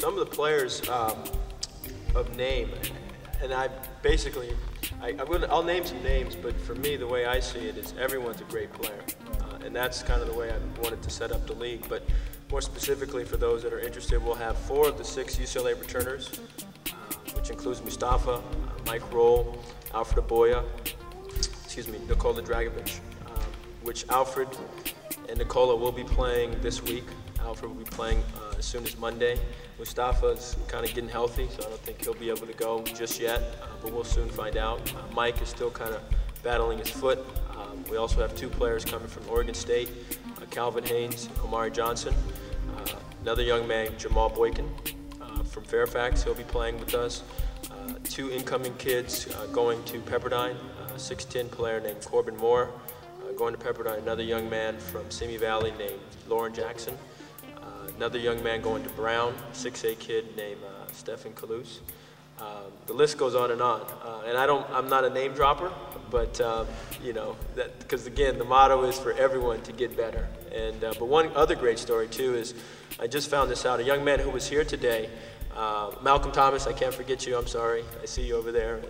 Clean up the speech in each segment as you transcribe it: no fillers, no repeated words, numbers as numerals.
some of the players of name, and I'll name some names, but for me, the way I see it is everyone's a great player. And that's kind of the way I wanted to set up the league. But more specifically, for those that are interested, we'll have 4 of the 6 UCLA returners, which includes Mustafa, Mike Roll, Alfred Aboya, Nikola Dragovic, which Alfred and Nikola will be playing this week. Alfred will be playing as soon as Monday. Mustafa's kind of getting healthy, so I don't think he'll be able to go just yet, but we'll soon find out. Mike is still kind of battling his foot. We also have 2 players coming from Oregon State, Calvin Haynes, Omari Johnson. Another young man, Jamal Boykin from Fairfax, he'll be playing with us. 2 incoming kids going to Pepperdine, a 6'10" player named Corbin Moore, going to Pepperdine, another young man from Simi Valley named Lauren Jackson. Another young man going to Brown, 6'8" kid named Stephen Kalous. The list goes on, and I'm not a name dropper, but because again, the motto is for everyone to get better. And but one other great story too is, I just found this out. A young man who was here today, Malcolm Thomas. I can't forget you. I'm sorry. I see you over there.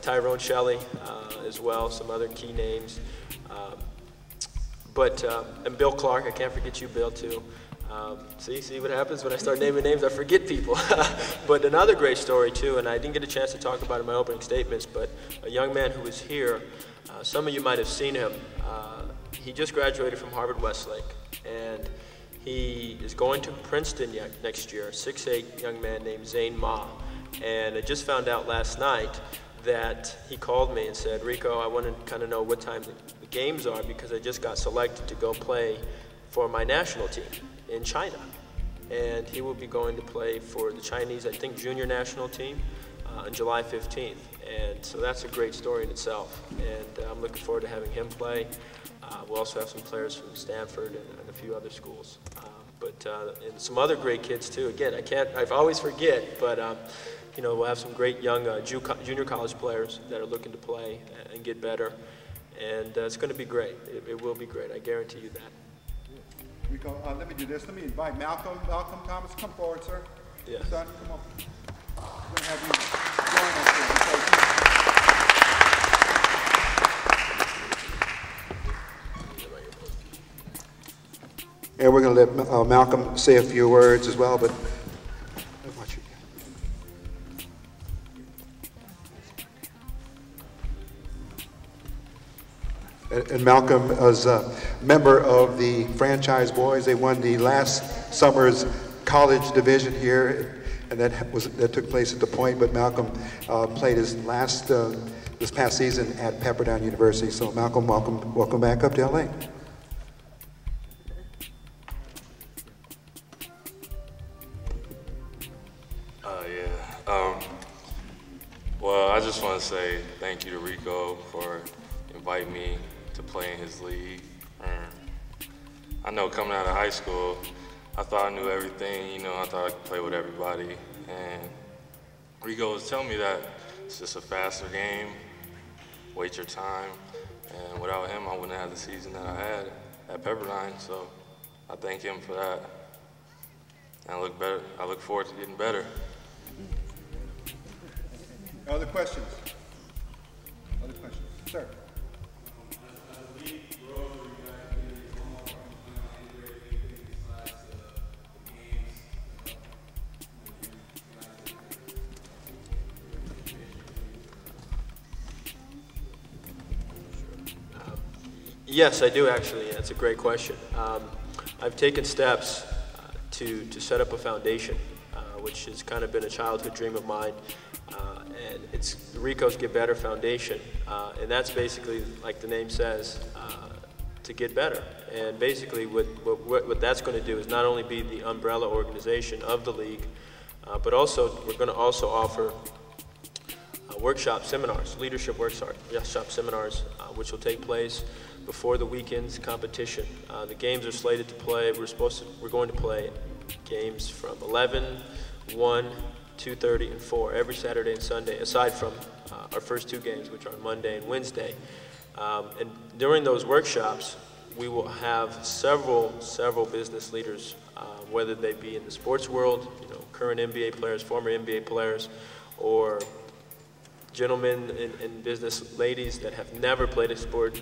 Tyrone Shelley as well. Some other key names. And Bill Clark. I can't forget you, Bill, too. See what happens when I start naming names? I forget people. But another great story too, and I didn't get a chance to talk about it in my opening statements, but a young man who was here, some of you might have seen him. He just graduated from Harvard Westlake, and he is going to Princeton next year, 6'8" young man named Zane Ma. And I just found out last night that he called me and said, Rico, I want to kind of know what time the games are, because I just got selected to go play for my national team in China. And he will be going to play for the Chinese, I think, junior national team on July 15th. And so that's a great story in itself. And I'm looking forward to having him play. We'll also have some players from Stanford and a few other schools. And some other great kids too. Again, I always forget, but we'll have some great young junior college players that are looking to play and get better. And it's going to be great. It will be great. I guarantee you that. Rico, let me do this. Let me invite Malcolm Thomas. Come forward, sir. Yes. Son, come on. We're going to have you join us here. And we're going to let Malcolm say a few words as well, but watch you. And Malcolm is a member of the franchise boys. They won the last summer's college division here, and that took place at the Point. But Malcolm played his this past season at Pepperdine University. So Malcolm, welcome back up to LA. Well, I just want to say thank you to Rico for inviting me to play in his league. I know coming out of high school, I thought I knew everything, I thought I could play with everybody. And Rico was telling me that it's just a faster game, wait your time. And without him, I wouldn't have had the season that I had at Pepperdine, so I thank him for that. And I look forward to getting better. Other questions? Other questions? Sir. Yes, I do actually. That's a great question. I've taken steps to set up a foundation, which has kind of been a childhood dream of mine. And it's the Rico's Get Better Foundation. And that's basically, like the name says, to get better. And basically what that's going to do is not only be the umbrella organization of the league, but also we're going to also offer workshop seminars, leadership workshop seminars, which will take place before the weekend's competition. The games are slated to play. We're going to play games from 11, 1, 2:30, and 4 every Saturday and Sunday, aside from our first 2 games, which are on Monday and Wednesday. And during those workshops, we will have several business leaders, whether they be in the sports world, current NBA players, former NBA players, or gentlemen and business ladies that have never played a sport,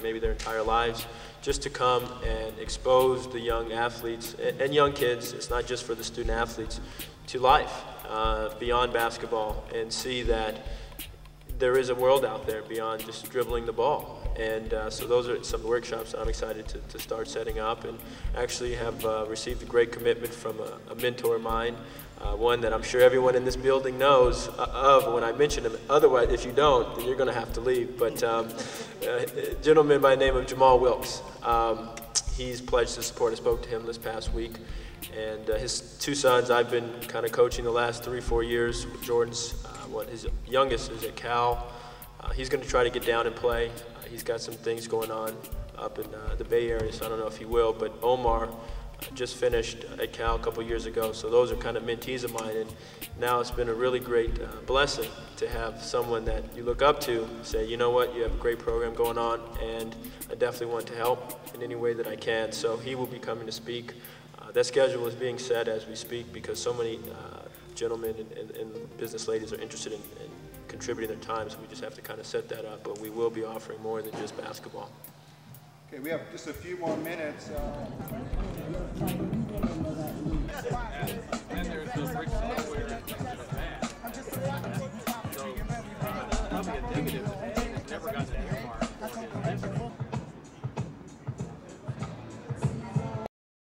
maybe their entire lives, just to come and expose the young athletes and young kids, it's not just for the student athletes, to life beyond basketball, and see that there is a world out there beyond just dribbling the ball. And so those are some workshops that I'm excited to start setting up, and actually have received a great commitment from a mentor of mine, one that I'm sure everyone in this building knows of when I mention him. Otherwise, if you don't, then you're going to have to leave. But a gentleman by the name of Jamal Wilkes, he's pledged to support. I spoke to him this past week. And his two sons, I've been kind of coaching the last 3-4 years. Jordan's, his youngest is at Cal. He's going to try to get down and play. He's got some things going on up in the Bay Area, so I don't know if he will. But Omar just finished at Cal a couple years ago, so those are kind of mentees of mine. And now it's been a really great blessing to have someone that you look up to say, you know what, you have a great program going on, and I definitely want to help in any way that I can. So he will be coming to speak. That schedule is being set as we speak because so many gentlemen and business ladies are interested in contributing their time, so we just have to kind of set that up. But we will be offering more than just basketball. Okay, we have just a few more minutes.